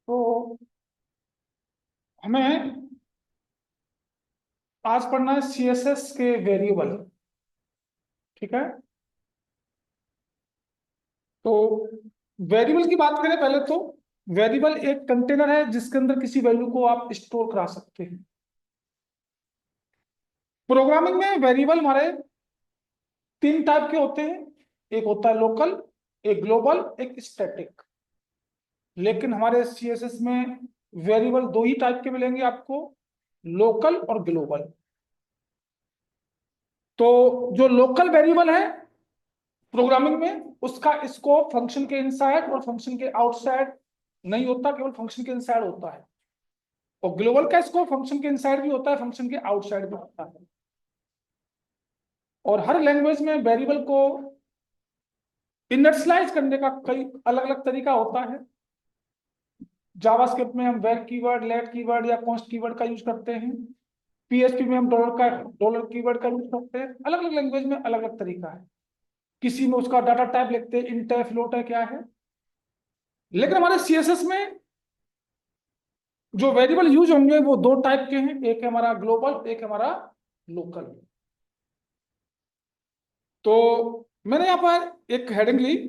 तो हमें आज पढ़ना है सीएसएस के वेरिएबल। ठीक है। तो वेरिएबल की बात करें पहले तो वेरिएबल एक कंटेनर है जिसके अंदर किसी वैल्यू को आप स्टोर करा सकते हैं। प्रोग्रामिंग में वेरिएबल हमारे तीन टाइप के होते हैं। एक होता है लोकल, एक ग्लोबल, एक स्टैटिक। लेकिन हमारे सीएसएस में वेरिएबल दो ही टाइप के मिलेंगे आपको, लोकल और ग्लोबल। तो जो लोकल वेरिएबल है प्रोग्रामिंग में, उसका स्कोप फंक्शन के इनसाइड और फंक्शन के आउटसाइड नहीं होता, केवल फंक्शन के इनसाइड होता है। और ग्लोबल का स्कोप फंक्शन के इनसाइड भी होता है, फंक्शन के आउटसाइड भी होता है। और हर लैंग्वेज में वेरिएबल को इनिशियलाइज करने का कई अलग अलग तरीका होता है। जावास्क्रिप्ट में हम वेर कीवर्ड, लेट कीवर्ड या कॉन्स्ट कीवर्ड का यूज करते हैं। पीएचपी में हम डॉलर कीवर्ड का यूज करते हैं। अलग अलग लैंग्वेज में अलग अलग तरीका है। किसी में उसका डाटा टाइप लिखते हैं, इंट है, फ्लोट है, क्या है। लेकिन हमारे सीएसएस में जो वेरिएबल यूज होंगे वो दो टाइप के हैं, एक है हमारा ग्लोबल, एक है हमारा लोकल। तो मैंने यहां पर एक हेडिंग ली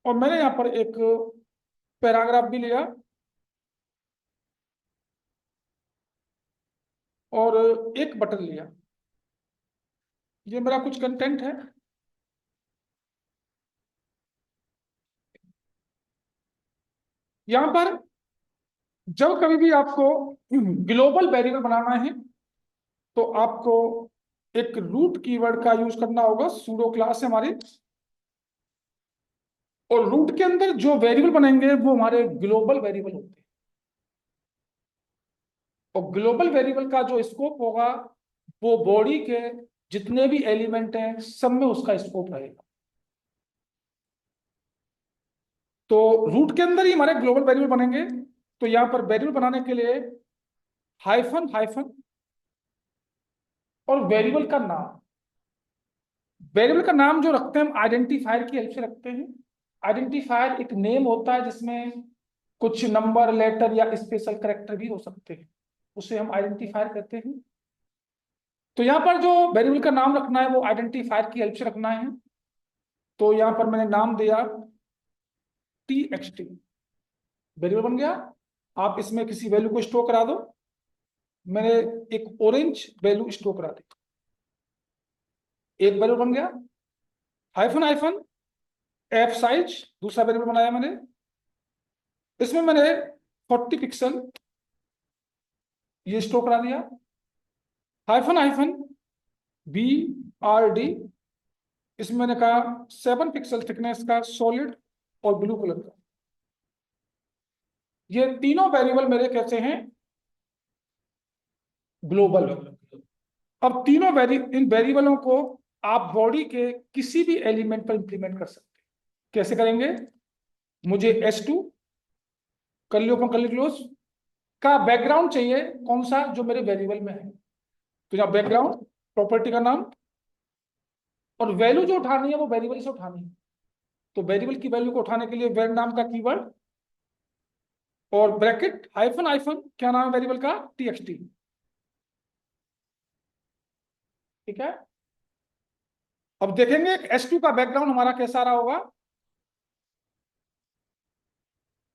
और मैंने यहां पर एक पैराग्राफ भी लिया और एक बटन लिया। ये मेरा कुछ कंटेंट है। यहां पर जब कभी भी आपको ग्लोबल वेरिएबल बनाना है तो आपको एक रूट कीवर्ड का यूज करना होगा। सूडो क्लास है हमारी, और रूट के अंदर जो वेरिएबल बनेंगे वो हमारे ग्लोबल वेरिएबल होते हैं। और ग्लोबल वेरिएबल का जो स्कोप होगा वो बॉडी के जितने भी एलिमेंट हैं सब में उसका स्कोप रहेगा। तो रूट के अंदर ही हमारे ग्लोबल वेरिएबल बनेंगे। तो यहां पर वेरिएबल बनाने के लिए हाइफन हाइफन और वेरिएबल का नाम। वेरिएबल का नाम जो रखते हैं हम आइडेंटिफायर की हेल्प से रखते हैं। आइडेंटिफायर एक नेम होता है जिसमें कुछ नंबर, लेटर या स्पेशल कैरेक्टर भी हो सकते हैं, उसे हम आइडेंटिफायर कहते हैं। तो यहाँ पर जो वेरिएबल का नाम रखना है वो आइडेंटिफायर की हेल्प से रखना है। तो यहाँ पर मैंने नाम दिया txt, वेरिएबल बन गया। आप इसमें किसी वैल्यू को स्टोर करा दो। मैंने एक ऑरेंज वैल्यू स्टोर करा दी, एक वैल्यू बन गया। हाइफन हाइफन एफ साइज, दूसरा वेरिएबल बनाया मैंने। इसमें मैंने 40 पिक्सल ये स्टोर करा दिया। Hyphen hyphen B R D, इसमें मैंने कहा 7 पिक्सल थिकनेस का सॉलिड और ब्लू कलर का। ये तीनों वेरिएबल मेरे कैसे हैं, ग्लोबल। अब तीनों इन वेरिएबलों को आप बॉडी के किसी भी एलिमेंट पर इंप्लीमेंट कर सकते हैं। कैसे करेंगे, मुझे S2 कर लो, कर क्लोज का बैकग्राउंड चाहिए, कौन सा, जो मेरे वेरिएबल में है। तो यहाँ बैकग्राउंड, प्रॉपर्टी का नाम, और वैल्यू जो उठानी है वो वेरिएबल से उठानी है। तो वेरिएबल की वैल्यू को उठाने के लिए वेर नाम का कीवर्ड और ब्रैकेट हाइफन हाइफन क्या नाम है वेरिएबल का, txt। ठीक है। अब देखेंगे S2 का बैकग्राउंड हमारा कैसा रहा होगा,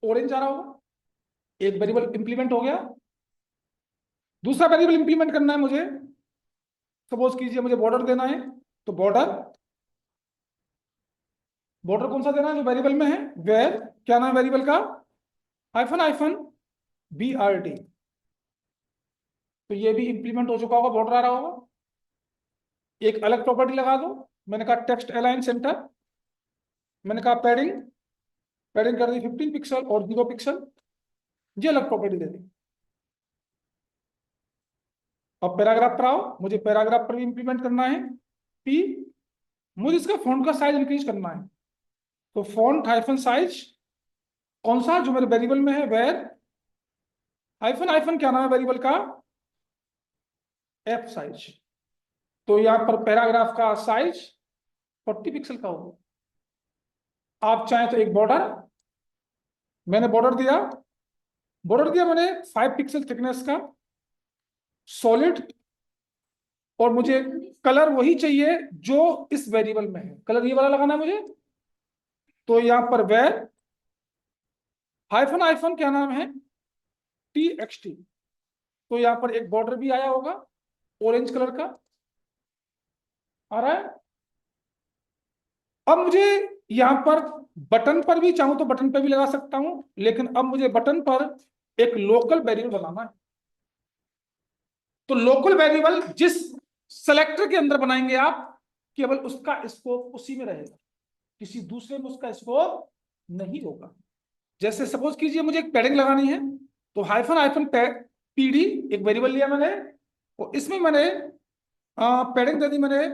ऑरेंज आ रहा होगा। एक वेरिएबल इंप्लीमेंट हो गया। दूसरा वेरिएबल इंप्लीमेंट करना है मुझे। सपोज कीजिए मुझे बॉर्डर देना है, तो बॉर्डर, बॉर्डर कौन सा देना है जो वेरिएबल में है, वेर क्या नाम है वेरिएबल का, हाइफन हाइफन BRD। तो ये भी इंप्लीमेंट हो चुका होगा, बॉर्डर आ रहा होगा। एक अलग प्रॉपर्टी लगा दो। मैंने कहा टेक्स्ट अलाइन सेंटर, मैंने कहा पैडिंग, पैडिंग कर दी 15 पिक्सल और 0 पिक्सल, ये अलग प्रॉपर्टी दे दी। अब पैराग्राफ पर आओ, मुझे पैराग्राफ पर भी इंप्लीमेंट करना है। P, मुझे इसका फॉन्ट का साइज इंक्रीज करना है। तो फॉन्ट हाइफन साइज कौन सा, जो मेरे वेरिएबल में है, वेर हाइफन हाइफन क्या नाम है वेरिएबल का, F साइज। तो यहाँ पर पैराग्राफ का साइज 40 पिक्सल का होगा। आप चाहें तो एक बॉर्डर मैंने बॉर्डर दिया मैंने 5 पिक्सल थिकनेस का सॉलिड, और मुझे कलर वही चाहिए जो इस वेरिएबल में है, कलर ये वाला लगाना है मुझे। तो यहां पर वेर हाइफन हाइफन क्या नाम है, TXT। तो यहां पर एक बॉर्डर भी आया होगा ऑरेंज कलर का, आ रहा है। अब मुझे यहां पर बटन पर भी चाहूं तो बटन पर भी लगा सकता हूं, लेकिन अब मुझे बटन पर एक लोकल वेरिएबल बनाना है। तो लोकल वेरिएबल जिस सेलेक्टर के अंदर बनाएंगे आप, केवल उसका स्कोप उसी में रहेगा, किसी दूसरे में उसका स्कोप नहीं होगा। जैसे सपोज कीजिए मुझे एक पैडिंग लगानी है, तो हाइफन हाइफन PD एक वेरिएबल लिया मैंने, और इसमें मैंने पैडिंग दे दी मैंने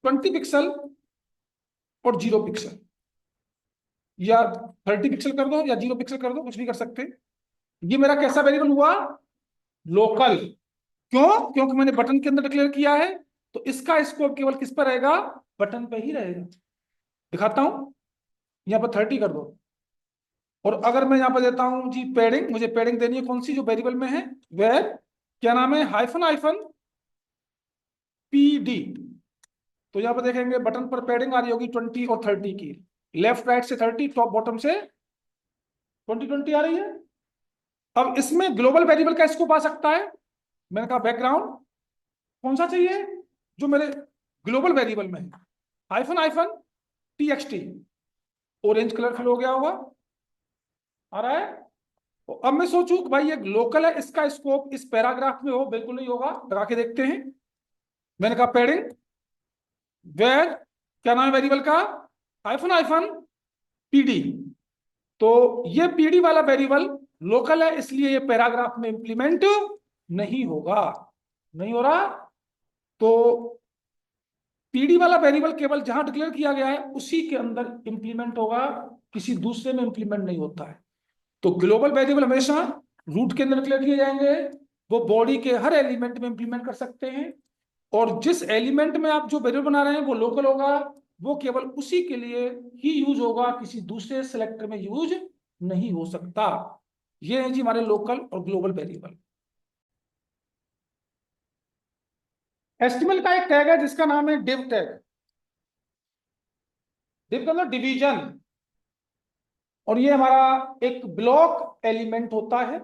20 पिक्सल और 0 पिक्सल, या 30 पिक्सल कर दो या 0 पिक्सल कर दो, कुछ भी कर सकते हैं। ये मेरा कैसा वेरिएबल हुआ, लोकल। क्यों? क्योंकि मैंने बटन के अंदर डिक्लेयर किया है, तो इसका स्कोप केवल किस पर रहेगा, बटन पे ही रहेगा। दिखाता हूं, यहां पर 30 कर दो, और अगर मैं यहां पर देता हूं जी पैडिंग, मुझे पैडिंग देनी है कौन सी, जो वेरिएबल में है, वेर क्या नाम है, हाइफन हाइफन PD। तो यहां पर देखेंगे बटन पर पैडिंग आ रही होगी 20 और 30 की, लेफ्ट राइट से 30, टॉप बॉटम से 20 आ रही है। अब इसमें ग्लोबल वेरिएबल का स्कोप आ सकता है। मैंने कहा बैकग्राउंड कौन सा चाहिए, जो मेरे ग्लोबल वेरिएबल में है, hyphen hyphen TXT, orange colour fill हो गया होगा, आ रहा है। तो अब मैं सोचूं कि भाई ये लोकल है, इसका स्कोप इस पैराग्राफ में हो, बिल्कुल नहीं होगा, लगा के देखते हैं। मैंने कहा पैडिंग वेर क्या नाम है वेरिएबल का, हाइफन हाइफन PD। तो ये PD वाला वेरिएबल लोकल है, इसलिए ये पैराग्राफ में इंप्लीमेंट नहीं होगा, नहीं हो रहा। तो PD वाला वेरिएबल केवल जहां डिक्लेयर किया गया है उसी के अंदर इंप्लीमेंट होगा, किसी दूसरे में इंप्लीमेंट नहीं होता है। तो ग्लोबल वेरिएबल हमेशा रूट के अंदर डिक्लेयर किए जाएंगे, वो बॉडी के हर एलिमेंट में इंप्लीमेंट कर सकते हैं, और जिस एलिमेंट में आप जो वेरिएबल बना रहे हैं वो लोकल होगा, वो केवल उसी के लिए ही यूज होगा, किसी दूसरे सेलेक्टर में यूज नहीं हो सकता। ये है जी हमारे लोकल और ग्लोबल वेरिएबल। एचटीएमएल का एक टैग है जिसका नाम है डिव टैग। डिव का मतलब डिवीजन, और ये हमारा एक ब्लॉक एलिमेंट होता है,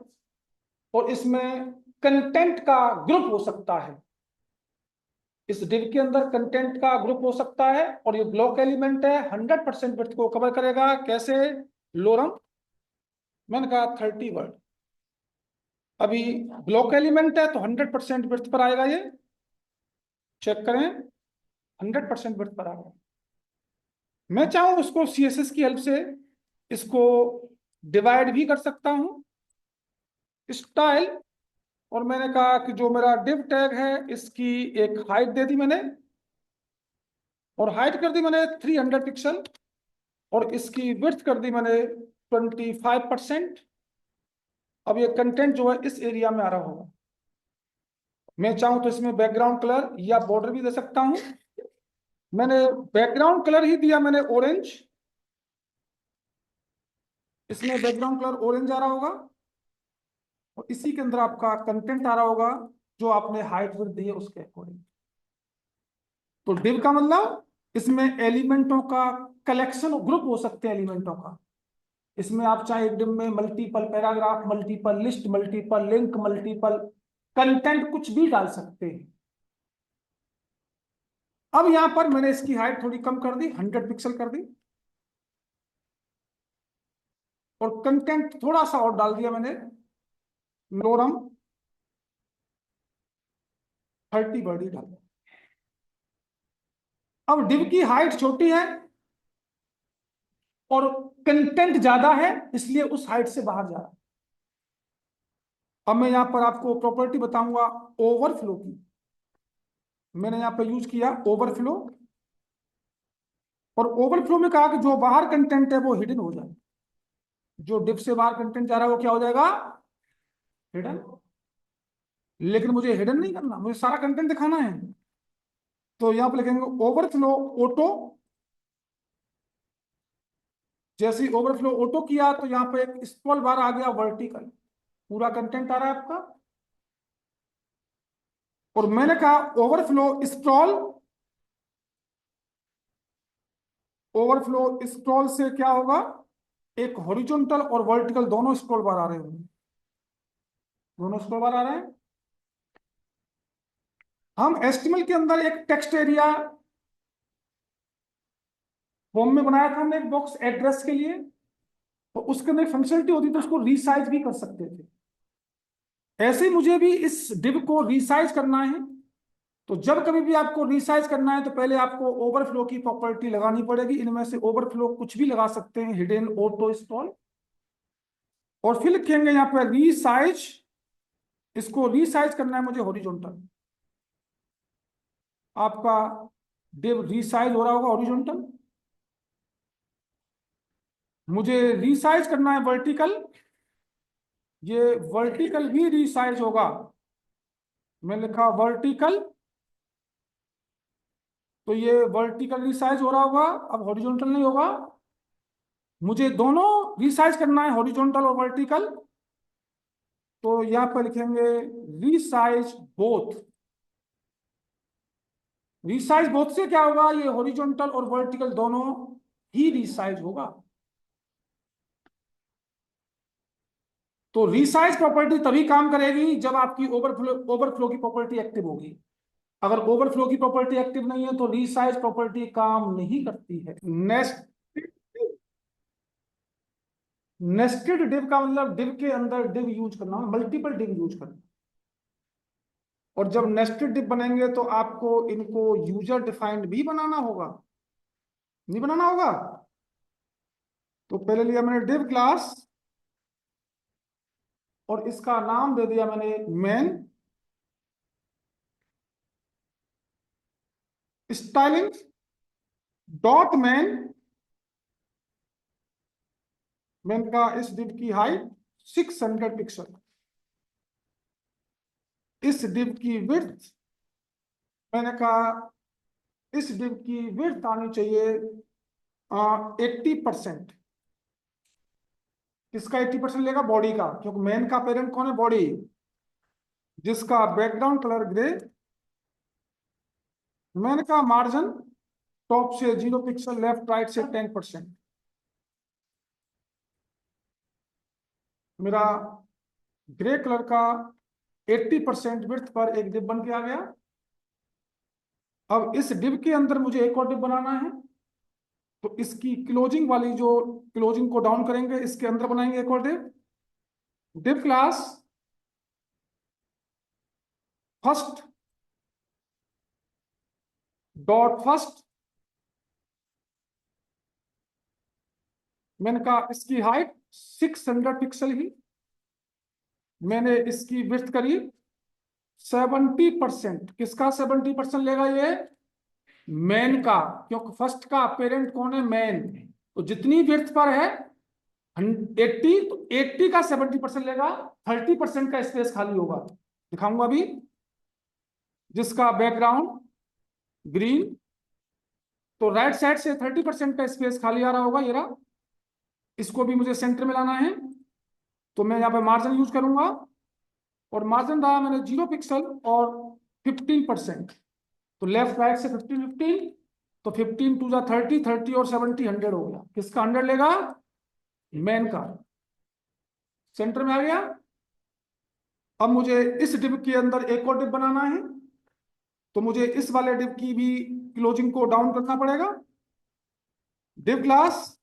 और इसमें कंटेंट का ग्रुप हो सकता है। इस डिव के अंदर कंटेंट का ग्रुप हो सकता है, और ये ब्लॉक एलिमेंट है, 100% विड्थ को कवर करेगा। कैसे, लोरम मैंने कहा 30 वर्ड। अभी ब्लॉक एलिमेंट है तो 100% विड्थ पर आएगा, ये चेक करें, 100% विड्थ पर आएगा। मैं चाहूं उसको CSS की हेल्प से इसको डिवाइड भी कर सकता हूं, स्टाइल। और मैंने कहा कि जो मेरा डिव टैग है इसकी एक हाइट दे दी मैंने, और हाइट कर दी मैंने 300 पिक्सल, और इसकी विड्थ कर दी मैंने 25%। अब ये कंटेंट जो है इस एरिया में आ रहा होगा। मैं चाहूं तो इसमें बैकग्राउंड कलर या बॉर्डर भी दे सकता हूं। मैंने बैकग्राउंड कलर ही दिया मैंने ऑरेंज, इसमें बैकग्राउंड कलर ऑरेंज आ रहा होगा, और इसी के अंदर आपका कंटेंट आ रहा होगा जो आपने हाइट विड्थ दी है उसके अकॉर्डिंग। तो डिव का मतलब इसमें एलिमेंटों का कलेक्शन, ग्रुप हो सकते हैं एलिमेंटों का। इसमें आप चाहे एक डिव में multiple paragraph, multiple list, multiple link, multiple content कुछ भी डाल सकते हैं। अब यहां पर मैंने इसकी हाइट थोड़ी कम कर दी, 100 पिक्सल कर दी, और कंटेंट थोड़ा सा और डाल दिया मैंने, लोरम 30 वर्ड ही डाल दिया। अब डिव की हाइट छोटी है और कंटेंट ज्यादा है, इसलिए उस हाइट से बाहर जा रहा है। अब मैं यहां पर आपको प्रॉपर्टी बताऊंगा ओवरफ्लो की। मैंने यहां पर यूज किया ओवरफ्लो, और ओवरफ्लो में कहा कि जो बाहर कंटेंट है वो हिडन हो जाए, जो डिव से बाहर कंटेंट जा रहा है वो क्या हो जाएगा, हिडन। लेकिन मुझे हिडन नहीं करना, मुझे सारा कंटेंट दिखाना है। तो यहां पर लिखेंगे ओवरफ्लो ऑटो जैसे ही ओवरफ्लो ऑटो किया तो यहाँ पे एक स्क्रॉल बार आ गया वर्टिकल, पूरा कंटेंट आ रहा है आपका। और मैंने कहा ओवरफ्लो स्क्रॉल, ओवरफ्लो स्क्रॉल से क्या होगा, एक हॉरिजॉन्टल और वर्टिकल दोनों स्क्रॉल बार आ रहे होंगे, दोनों स्क्रॉल बार आ रहे हैं। हम एचटीएमएल के अंदर एक टेक्स्ट एरिया फॉर्म में बनाया था हमने, एक बॉक्स एड्रेस के लिए, तो उसके अंदर फंक्शनलिटी होती तो उसको रीसाइज भी कर सकते थे। ऐसे ही मुझे भी इस डिव को रीसाइज करना है। तो जब कभी भी आपको रिसाइज करना है तो पहले आपको ओवरफ्लो की प्रॉपर्टी लगानी पड़ेगी। इनमें से ओवरफ्लो कुछ भी लगा सकते हैं, हिडन ऑटो स्टॉल, और फिर लिखेंगे यहाँ पर रीसाइज। इसको रीसाइज करना है मुझे हॉरिजॉन्टल। आपका डिव रीसाइज हो रहा होगा हॉरिजॉन्टल, मुझे रीसाइज करना है वर्टिकल, ये वर्टिकल भी रीसाइज होगा। मैं लिखा वर्टिकल, तो ये वर्टिकल रिसाइज हो रहा होगा, अब हॉरिजॉन्टल नहीं होगा। मुझे दोनों रिसाइज करना है, हॉरिजॉन्टल और वर्टिकल, तो यहां पर लिखेंगे रिसाइज बोथ। रिसाइज बोथ से क्या होगा, ये हॉरिजॉन्टल और वर्टिकल दोनों ही रिसाइज होगा। तो रिसाइज प्रॉपर्टी तभी काम करेगी जब आपकी ओवरफ्लो की प्रॉपर्टी एक्टिव होगी। अगर ओवरफ्लो की प्रॉपर्टी एक्टिव नहीं है तो रिसाइज प्रॉपर्टी काम नहीं करती है। नेस्टेड डिव का मतलब डिव के अंदर डिव यूज करना, मल्टीपल डिव यूज करना। और जब नेस्टेड डिव बनेंगे तो आपको इनको यूजर डिफाइंड भी बनाना होगा, नहीं बनाना होगा। तो पहले लिया मैंने डिव क्लास और इसका नाम दे दिया मैंने main styling dot main. Main का इस डिव की हाइट 600 पिक्सल, इस डिव की विड्थ, मैंने कहा इस डिव की विड्थ आनी चाहिए 80%। किसका 80% लेगा, बॉडी का, क्योंकि मेन का पेरेंट कौन है, बॉडी, जिसका बैकग्राउंड कलर ग्रे। मैंने कहा मार्जिन टॉप से 0 पिक्सल, लेफ्ट राइट से 10%। मेरा ग्रे कलर का 80% विड्थ पर एक डिव बन के आ गया। अब इस डिव के अंदर मुझे एक और डिव बनाना है, तो इसकी क्लोजिंग वाली जो क्लोजिंग को डाउन करेंगे, इसके अंदर बनाएंगे एक और div. Div class first dot first, मैंने कहा इसकी हाइट 600 पिक्सल ही, मैंने इसकी विड्थ करी 70%। किसका 70% लेगा ये, मैन का, क्योंकि फर्स्ट का पेरेंट कौन है, मैन। तो जितनी विड्थ पर है 80, तो 80 का 70% लेगा, 30% का स्पेस खाली होगा, दिखाऊंगा अभी। जिसका बैकग्राउंड ग्रीन, तो राइट साइड से 30% का स्पेस खाली आ रहा होगा, ये रहा। इसको भी मुझे सेंटर में लाना है, तो मैं यहाँ पे मार्जिन यूज करूंगा, और मार्जिन रहा मैंने 0 पिक्सल और 15%। तो लेफ्ट राइट से 15 15, तो 15 2 30, 30 और 70 100 हो गया। किसका 100 लेगा, मैन का, सेंटर में आ गया। अब मुझे इस डिव के अंदर एक और डिव बनाना है, तो मुझे इस वाले डिव की भी क्लोजिंग को डाउन करना पड़ेगा। डिव क्लास,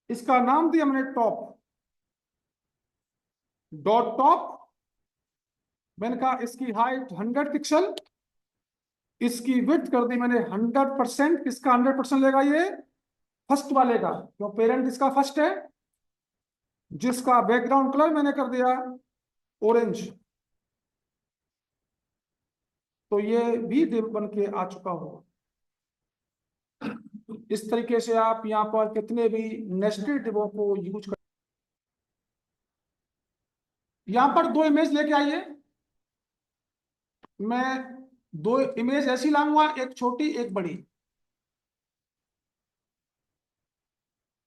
इसका नाम दिया मैंने टॉप डॉट टॉप, मैंने कहा इसकी हाइट 100 पिक्सल, इसकी विड्थ कर दी मैंने 100%। किसका 100% लेगा, ये फर्स्ट वाले का, जो पेरेंट इसका फर्स्ट है, जिसका बैकग्राउंड कलर मैंने कर दिया ऑरेंज। तो ये भी डिव बन के आ चुका होगा। इस तरीके से आप यहाँ पर कितने भी नेस्टेड डिवों को यूज कर। यहाँ पर दो इमेज लेके आइए, मैं दो इमेज ऐसी लाऊंगा, एक छोटी एक बड़ी।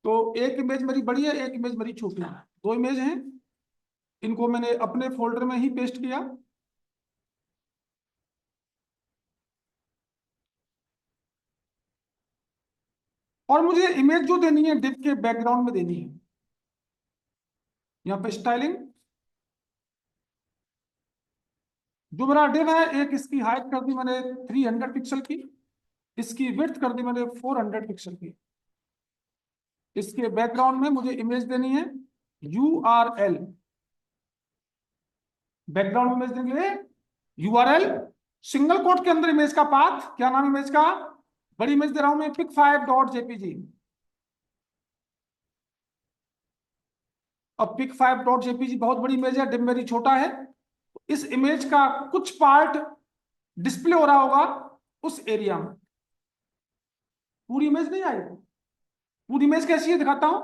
तो एक इमेज मेरी बड़ी है, एक इमेज मेरी छोटी है, दो इमेज हैं। इनको मैंने अपने फोल्डर में ही पेस्ट किया। और मुझे इमेज जो देनी है डिव के बैकग्राउंड में देनी है। यहाँ पे स्टाइलिंग, जो मेरा डिव है, एक इसकी हाइट कर दी मैंने 300 पिक्सल की, इसकी विड्थ कर दी मैंने 400 पिक्सल की। इसके बैकग्राउंड में मुझे इमेज देनी है URL। बैकग्राउंड में इमेज देंगे URL, सिंगल कोट के अंदर इमेज का पाथ, क्या नाम इमेज का, बड़ी इमेज दे रहा हूं मैं pic5.jpg। अब pic5.jpg बहुत बड़ी इमेज है, डिव मेरी छोटा है। इस इमेज का कुछ पार्ट डिस्प्ले हो रहा होगा उस एरिया में, पूरी इमेज नहीं आएगी। पूरी इमेज कैसी है दिखाता हूं।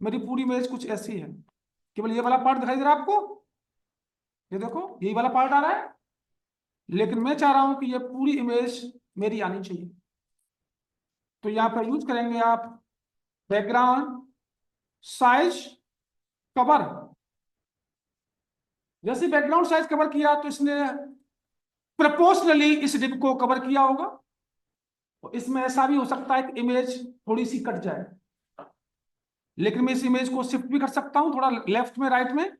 मेरी पूरी इमेज कुछ ऐसी है, केवल ये वाला पार्ट दिखाई दे रहा है आपको, ये देखो यही वाला पार्ट आ रहा है। लेकिन मैं चाह रहा हूं कि ये पूरी इमेज मेरी आनी चाहिए। तो यहां पर यूज करेंगे आप बैकग्राउंड साइज कवर। जैसे बैकग्राउंड साइज कवर किया तो इसने प्रोपोर्शनली इस डिव को कवर किया होगा। तो इसमें ऐसा भी हो सकता है कि इमेज थोड़ी सी कट जाए, लेकिन मैं इस इमेज को शिफ्ट भी कर सकता हूं थोड़ा लेफ्ट में राइट में।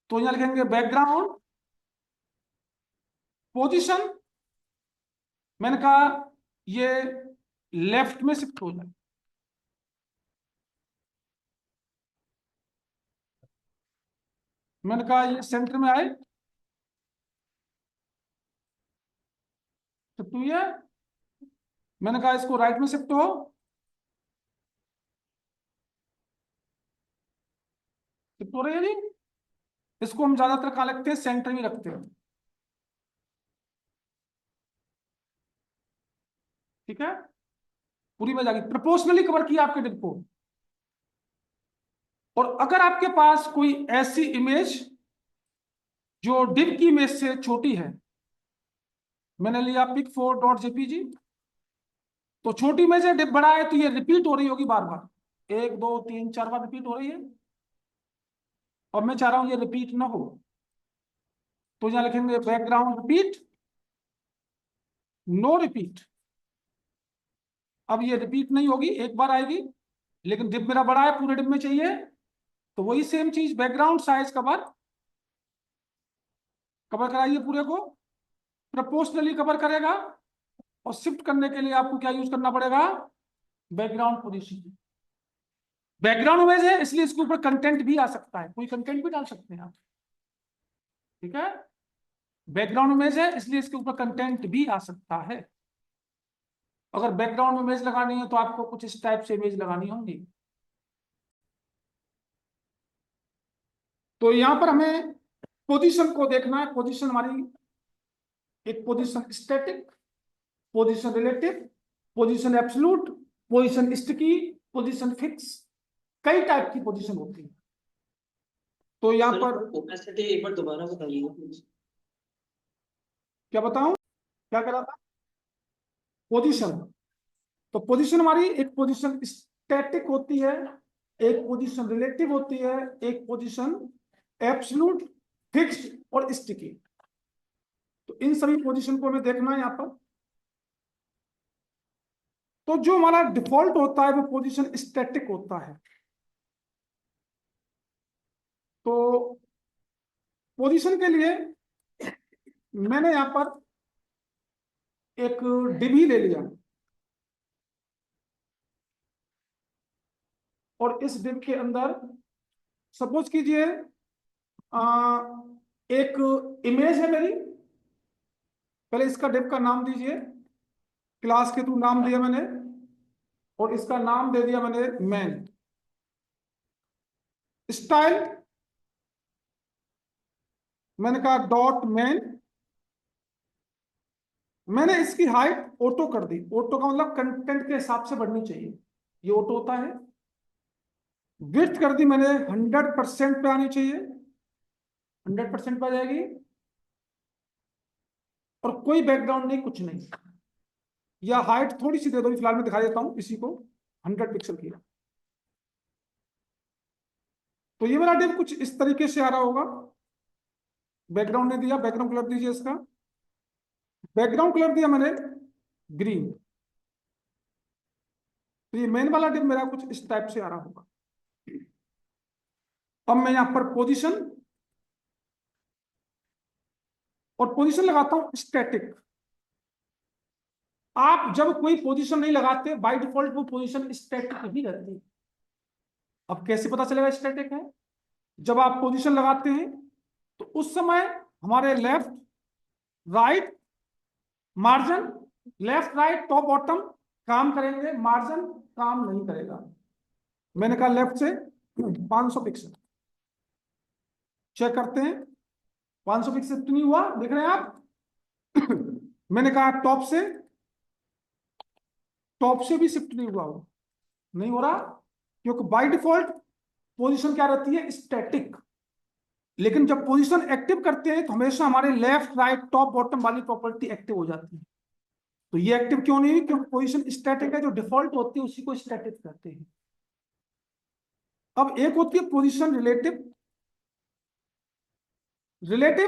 तो यहां लिखेंगे बैकग्राउंड पोजीशन, मैंने कहा ये लेफ्ट में शिफ्ट हो जाए। मैंने कहा ये सेंटर में आए, शिफ्ट हुई है। मैंने कहा इसको राइट में शिफ्ट हो, शिफ्ट हो रही है जी। इसको हम ज्यादातर कहाँ रखते हैं, सेंटर में रखते हैं। ठीक है, पूरी में जाके प्रोपोर्शनली कवर किया आपके डिव को। और अगर आपके पास कोई ऐसी इमेज जो डिव की इमेज से छोटी है, मैंने लिया pic4.jpg, तो छोटी इमेज है, डिव बड़ा है, तो ये रिपीट हो रही होगी बार बार, 1 2 3 4 बार रिपीट हो रही है, और मैं चाह रहा हूं ये रिपीट ना हो। तो यहां लिखेंगे बैकग्राउंड रिपीट, नो रिपीट। अब ये रिपीट नहीं होगी, एक बार आएगी, लेकिन डिव मेरा बड़ा है, पूरे डिव में चाहिए। तो वही सेम चीज, बैकग्राउंड साइज कवर, कवर कराइए पूरे को, प्रोपोर्शनली कवर करेगा। और शिफ्ट करने के लिए आपको क्या यूज करना पड़ेगा, बैकग्राउंड पोजीशन। बैकग्राउंड इमेज है इसलिए इसके ऊपर कंटेंट भी आ सकता है, कोई कंटेंट भी डाल सकते हैं आप। ठीक है, बैकग्राउंड इमेज है इसलिए इसके ऊपर कंटेंट भी आ सकता है। अगर बैकग्राउंड इमेज लगानी है तो आपको कुछ इस टाइप से इमेज लगानी होंगी। तो यहां पर हमें पोजीशन को देखना है। पोजीशन हमारी एक position static, position relative, position absolute, position sticky, position fix, कई टाइप की पोजीशन होती है। तो यहाँ पर ओपेसिटी एक बार दोबारा बताइए। क्या बताऊं, क्या कह रहा था, पोजीशन। तो पोजीशन हमारी एक पोजीशन स्टैटिक होती है, एक पोजीशन रिलेटिव होती है, एक पोजीशन एब्सोल्यूट, फिक्स्ड और स्टिकी। तो इन सभी पोजीशन को हमें देखना है यहाँ पर। तो जो हमारा डिफॉल्ट होता है वो पोजीशन स्टैटिक होता है। तो पोजीशन के लिए मैंने यहां पर एक डिव ले लिया, और इस डिव के अंदर सपोज कीजिए एक इमेज है मेरी। पहले इसका डिव का नाम दीजिए, क्लास के थ्रू नाम दिया मैंने, और इसका नाम दे दिया मैंने मैन। स्टाइल मैंने कहा डॉट मैन। मैंने इसकी हाइट ऑटो कर दी, ऑटो का मतलब कंटेंट के हिसाब से बढ़नी चाहिए, ये ऑटो होता है। विड्थ कर दी मैंने 100% पे आनी चाहिए, 100% पे आ जाएगी। और कोई बैकग्राउंड नहीं, कुछ नहीं। या हाइट थोड़ी सी दे दो, फिलहाल मैं दिखा देता हूं इसी को। 100 पिक्सल किया। तो ये मेरा डिव कुछ इस तरीके से आ रहा होगा। बैकग्राउंड ने दिया, बैकग्राउंड कलर दीजिए इसका। बैकग्राउंड कलर दिया मैंने ग्रीन। तो ये मेन वाला डिव मेरा कुछ इस टाइप से आ रहा होगा। अब मैं यहां पर पोजीशन, और पोजीशन लगाता हूं स्टैटिक। आप जब कोई पोजीशन नहीं लगाते बाय डिफॉल्ट वो पोजीशन स्टैटिक ही रहती है। अब कैसे पता चलेगा स्टैटिक है? जब आप पोजीशन लगाते हैं तो उस समय हमारे left right margin, left right top bottom काम करेंगे, मार्जिन काम नहीं करेगा। मैंने कहा लेफ्ट से 500 पिक्सल, चेक करते हैं 500 पिक्सल तो नहीं हुआ, देख रहे हैं आप। मैंने कहा टॉप से भी शिफ्ट नहीं हुआ हो, नहीं हो रहा, क्योंकि बाय डिफॉल्ट पोजीशन क्या रहती है? स्टैटिक। लेकिन जब पोजीशन एक्टिव करते हैं तो हमेशा हमारे लेफ्ट राइट टॉप बॉटम वाली प्रॉपर्टी एक्टिव हो जाती है। तो ये एक्टिव क्यों नहीं हुई? क्योंकि पोजीशन स्टैटिक है, जो डिफॉल्ट होती है उसी को स्टैटिक कहते हैं। अब एक होती है पोजीशन रिलेटिव। रिलेटिव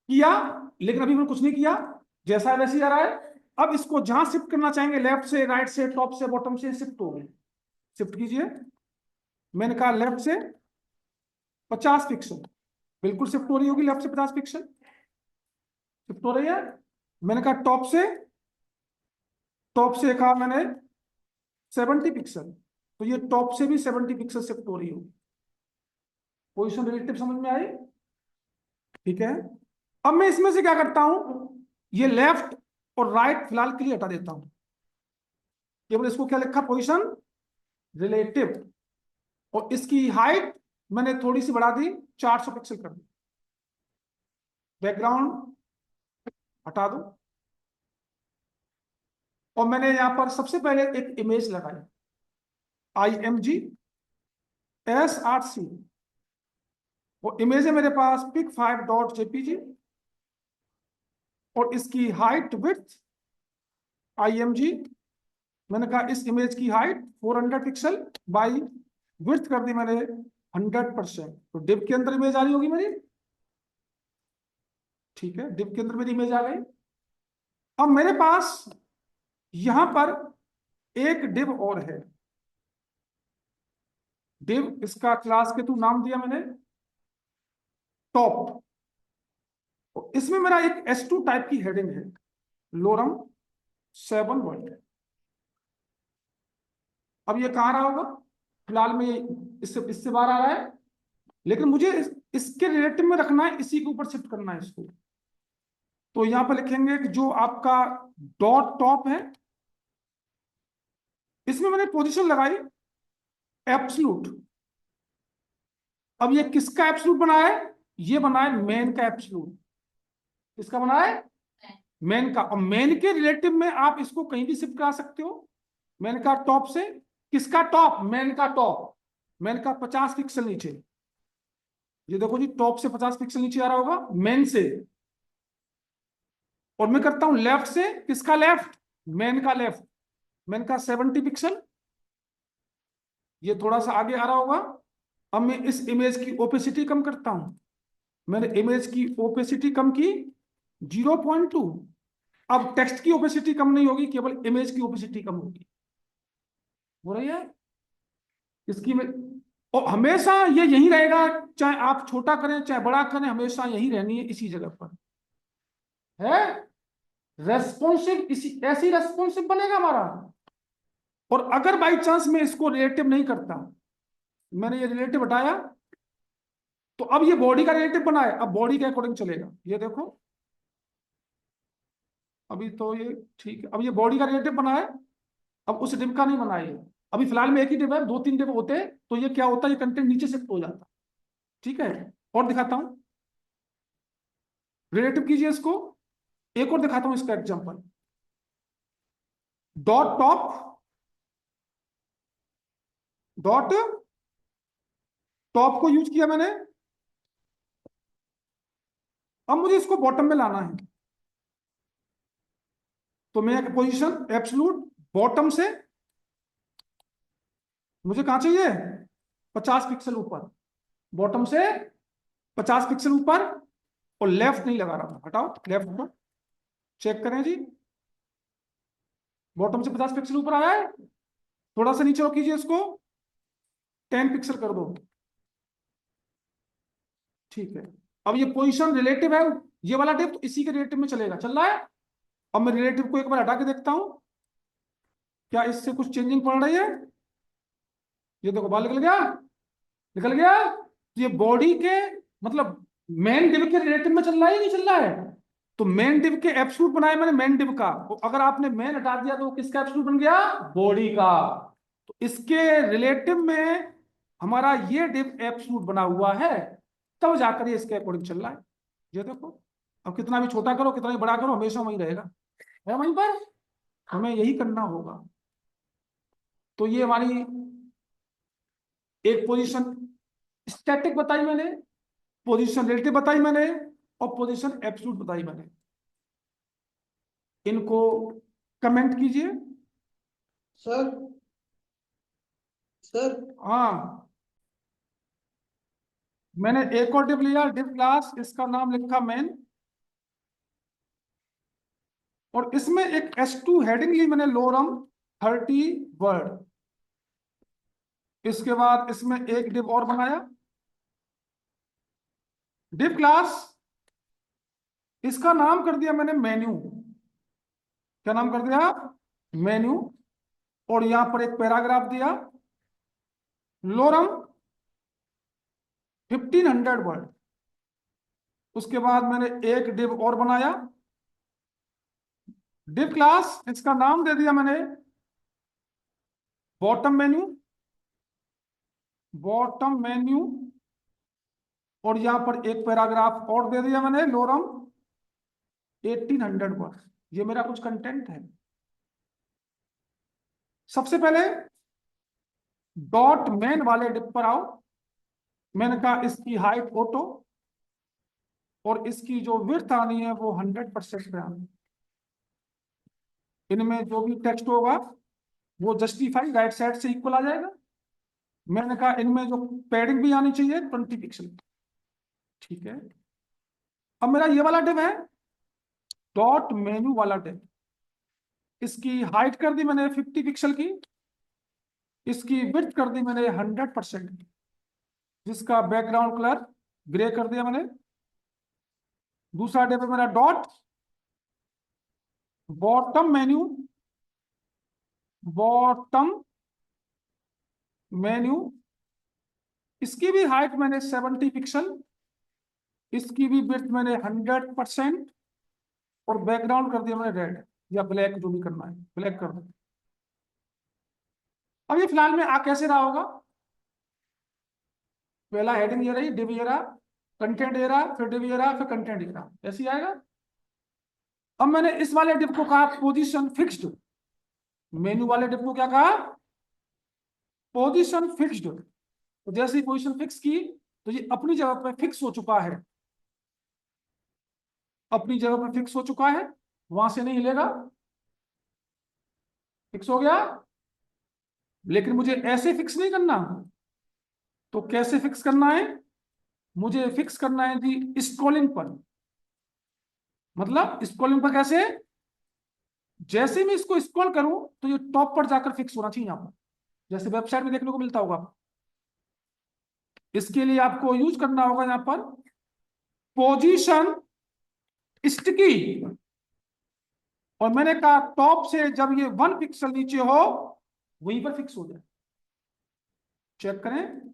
किया, लेकिन अभी मैंने कुछ नहीं किया, जैसा है वैसे ही आ रहा है। अब इसको जहां शिफ्ट करना चाहेंगे, लेफ्ट से राइट से टॉप से बॉटम से, शिफ्ट हो गए। शिफ्ट कीजिए। मैंने कहा लेफ्ट से 50 पिक्सल, बिल्कुल शिफ्ट हो रही होगी लेफ्ट से 50 पिक्सल, शिफ्ट हो रही है। मैंने कहा टॉप से कहा मैंने 70 पिक्सल, तो ये टॉप से भी 70 पिक्सल शिफ्ट हो रही होगी। पोजीशन रिलेटिव समझ में आई? ठीक है। अब मैं इसमें से क्या करता हूं, ये लेफ्ट और राइट फिलहाल के लिए हटा देता हूं, केवल इसको क्या लिखा? Position relative. और इसकी हाइट मैंने थोड़ी सी बढ़ा दी, 400 पिक्सल कर दी। बैकग्राउंड हटा दो। और मैंने यहां पर सबसे पहले एक इमेज लगाई, IMG S8C। वो इमेज है मेरे पास pic5.jpg, और इसकी हाइट विड्थ IMG, मैंने कहा इस इमेज की हाइट 400 पिक्सल बाई विड्थ कर दी मैंने 100%। तो डिव के अंदर इमेज आ रही होगी मेरी। ठीक है, डिव के अंदर मेरी इमेज आ गई। अब मेरे पास यहां पर एक डिव और है। डिव, इसका क्लास के थ्रू नाम दिया मैंने टॉप। इसमें मेरा एक S2 टाइप की हेडिंग है, लोरम 7 वर्ड। अब ये कहाँ रहा होगा? फिलहाल में इससे इससे बाहर आ रहा है, लेकिन मुझे इसके रिलेटिव में रखना है, इसी के ऊपर शिफ्ट करना है इसको। तो यहां पर लिखेंगे कि जो आपका डॉट टॉप है, इसमें मैंने पोजीशन लगाई एब्सलूट। अब ये किसका एब्सलूट बना है? ये बना है मेन का एब्सलूट। किसका बना है? मेन का। और मेन के रिलेटिव में आप इसको कहीं भी शिफ्ट करा सकते हो। मेन का टॉप से, किसका टॉप? मेन का टॉप। मेन का 50 पिक्सल नीचे, ये देखो जी, टॉप से 50 पिक्सल नीचे आ रहा होगा मेन से। और मैं करता हूं लेफ्ट से, किसका लेफ्ट? मेन का लेफ्ट। मेन का 70 पिक्सल, ये थोड़ा सा आगे आ रहा होगा। अब मैं इस इमेज की ओपेसिटी कम करता हूं। मैंने इमेज की ओपेसिटी कम की 0.2। अब टेक्स्ट की ओपेसिटी कम नहीं होगी, केवल इमेज की ओपेसिटी कम होगी। हो रही है इसकी में। और हमेशा ये यही रहेगा, चाहे आप छोटा करें चाहे बड़ा करें, हमेशा यही रहनी है इसी जगह पर है। रेस्पॉन्सिव इसी ऐसी रेस्पॉन्सिव बनेगा हमारा। और अगर बाई चांस मैं इसको रिलेटिव नहीं करता, मैंने ये रिलेटिव हटाया, तो अब ये बॉडी का रिलेटिव बना है, अब बॉडी के अकॉर्डिंग चलेगा। ये देखो, अभी तो ये ठीक है। अब ये बॉडी का रिलेटिव बना है, अब उस डिव का नहीं बना है। अभी फिलहाल में एक ही डिव है, 2-3 डिव होते हैं तो ये क्या होता है, ये कंटेंट नीचे शिफ्ट हो जाता है। ठीक है, और दिखाता हूं, रिलेटिव कीजिए इसको। एक और दिखाता हूं इसका example, dot top dot top को यूज किया मैंने। अब मुझे इसको बॉटम में लाना है, तो मैं पोजीशन एब्सलूट बॉटम से मुझे कहाँ चाहिए, 50 पिक्सल ऊपर, बॉटम से 50 पिक्सल ऊपर, और लेफ्ट नहीं लगा रहा था, हटाओ लेफ्ट ऊपर, चेक करें जी, बॉटम से 50 पिक्सल ऊपर आया है, थोड़ा सा नीचे कीजिए इसको, 10 पिक्सल कर दो, ठीक है। अब ये पोजीशन रिलेटिव है, ये वाला डिप तो इसी के रिलेटिव में चलेगा, चल रहा है। अब मैं रिलेटिव को एक बार हटा के देखता हूं, क्या इससे कुछ चेंजिंग पड़ रही है। ये देखो बाल निकल गया, निकल गया। ये बॉडी के मतलब मेन डिव के रिलेटिव में चल रहा है या नहीं चल रहा है। तो मेन डिव के एब्सोल्यूट बनाया मैंने मेन डिव का, तो अगर आपने मेन हटा दिया तो किसका एब्सोल्यूट बन गया, बॉडी का। तो इसके रिलेटिव में हमारा ये डिव एब्सोल्यूट बना हुआ है, तब जाकर ये इसके अकॉर्डिंग चल रहा है। ये देखो, अब कितना भी छोटा करो कितना भी बड़ा करो हमेशा वही रहेगा, है वहीं पर, हमें यही करना होगा। तो ये हमारी एक पोजीशन स्टैटिक बताई मैंने, पोजीशन रिलेटिव बताई मैंने, और पोजीशन एब्सोल्यूट बताई मैंने। इनको कमेंट कीजिए। सर सर हाँ, मैंने एक और डिव लिया, डिव क्लास, इसका नाम लिखा मेन, और इसमें एक S2 हेडिंग ली मैंने, लोरम 30 वर्ड। इसके बाद इसमें एक डिव और बनाया, डिव क्लास, इसका नाम कर दिया मैंने मेन्यू। क्या नाम कर दिया, मेन्यू। और यहां पर एक पैराग्राफ दिया, लोरम 1500 वर्ड। उसके बाद मैंने एक डिव और बनाया, डिव क्लास, इसका नाम दे दिया मैंने बॉटम मेन्यू, बॉटम मेन्यू। और यहां पर एक पैराग्राफ और दे दिया मैंने, लोरम 1800 वर्ड। ये मेरा कुछ कंटेंट है। सबसे पहले डॉट मेन वाले डिप पर आओ। मैंने कहा इसकी हाइट ऑटो, और इसकी जो विड्थ आनी है वो 100% पे आनी है। इनमें जो भी टेक्स्ट होगा वो जस्टिफाई राइट साइड से इक्वल आ जाएगा। मैंने कहा इनमें जो पैडिंग भी आनी चाहिए 20 पिक्सल, ठीक है। अब मेरा ये वाला डिव है डॉट मेन्यू वाला डिव, इसकी हाइट कर दी मैंने 50 पिक्सल की, इसकी विड्थ कर दी मैंने 100% की, जिसका बैकग्राउंड कलर ग्रे कर दिया मैंने। दूसरा डिव है मेरा dot bottom menu, bottom menu, इसकी भी हाइट मैंने 70 पिक्सल, इसकी भी विड्थ मैंने 100%, और बैकग्राउंड कर दिया मैंने रेड या ब्लैक, जो भी करना है ब्लैक कर दो। अब ये फिलहाल में आ कैसे रहा होगा, पहला हेडिंग ये रही, डिव ये रहा, कंटेंट ये रहा, फिर डिव ये रहा, फिर कंटेंट ये रहा, ऐसे ही आएगा। अब मैंने इस वाले डिव को कहा पोजीशन फिक्स्ड, मेन्यू वाले डिव को क्या कहा, पोजीशन फिक्स्ड। तो जैसे ही पोजीशन फिक्स की तो ये अपनी जगह पर फिक्स हो चुका है, अपनी जगह पर फिक्स हो चुका है, वहां से नहीं हिलेगा, फिक्स हो गया। लेकिन मुझे ऐसे फिक्स नहीं करना, तो कैसे फिक्स करना है, मुझे फिक्स करना है जी स्क्रॉलिंग पर। मतलब स्क्रॉलिंग पर कैसे, जैसे मैं इसको स्क्रॉल करूं तो ये टॉप पर जाकर फिक्स होना चाहिए यहां पर, जैसे वेबसाइट में देखने को मिलता होगा। इसके लिए आपको यूज करना होगा यहां पर पोजीशन स्टिकी, और मैंने कहा टॉप से जब ये 1 पिक्सल नीचे हो वहीं पर फिक्स हो जाए। चेक करें,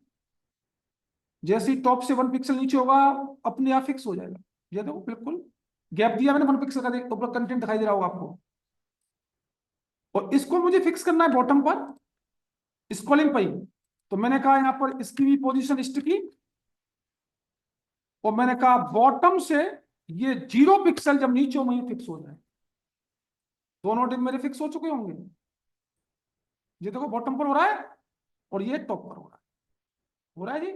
जैसे ही टॉप से 1 पिक्सल नीचे होगा अपने आप फिक्स हो जाएगा। ये देखो बिल्कुल गैप दिया मैंने 1 पिक्सल का, देख ऊपर कंटेंट दिखाई दे रहा होगा आपको। और इसको मुझे फिक्स करना है बॉटम पर, स्क्रॉलिंग पर ही। तो मैंने कहा यहां पर इसकी भी पोजीशन स्टिकी, और मैंने कहा बॉटम से ये 0 पिक्सल जब नीचे हो वहीं फिक्स हो जाए। दोनों डिप मेरे फिक्स हो चुके होंगे, ये देखो बॉटम पर हो रहा है और ये टॉप पर हो रहा है जी,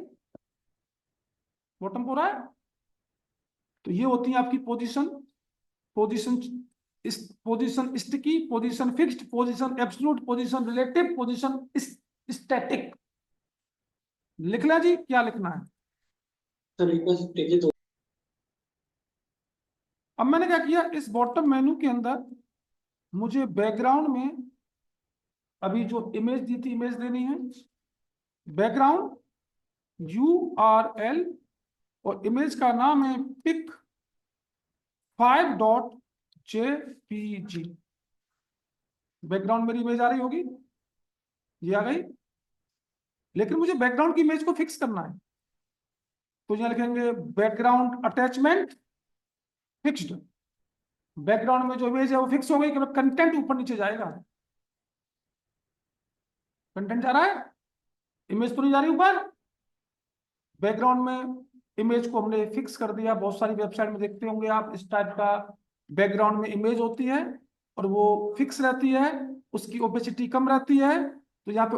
बॉटम पर हो रहा है। तो ये होती है आपकी position, position position sticky, position fixed, position absolute, position relative, position static. लिख लिया जी, क्या लिखना है? सर एक बार देखिए तो। अब मैंने क्या किया, इस बॉटम मेनू के अंदर मुझे बैकग्राउंड में अभी जो इमेज दी थी, इमेज देनी है। बैकग्राउंड URL, और इमेज का नाम है pic5.jpg। बैकग्राउंड मेरी इमेज आ रही होगी, ये आ गई। लेकिन मुझे बैकग्राउंड की इमेज को फिक्स करना है, तो यहां लिखेंगे बैकग्राउंड अटैचमेंट फिक्स्ड। बैकग्राउंड में जो इमेज है वो फिक्स हो गई, केवल कंटेंट ऊपर नीचे जाएगा। कंटेंट जा रहा है, इमेज तो नहीं जा रही ऊपर। बैकग्राउंड में इमेज को हमने फिक्स कर दिया। बहुत सारी वेबसाइट में देखते होंगे आप, इस टाइप का बैकग्राउंड में इमेज होती है और वो फिक्स रहती है, उसकी ओपेसिटी कम रहती है। तो यहाँ पे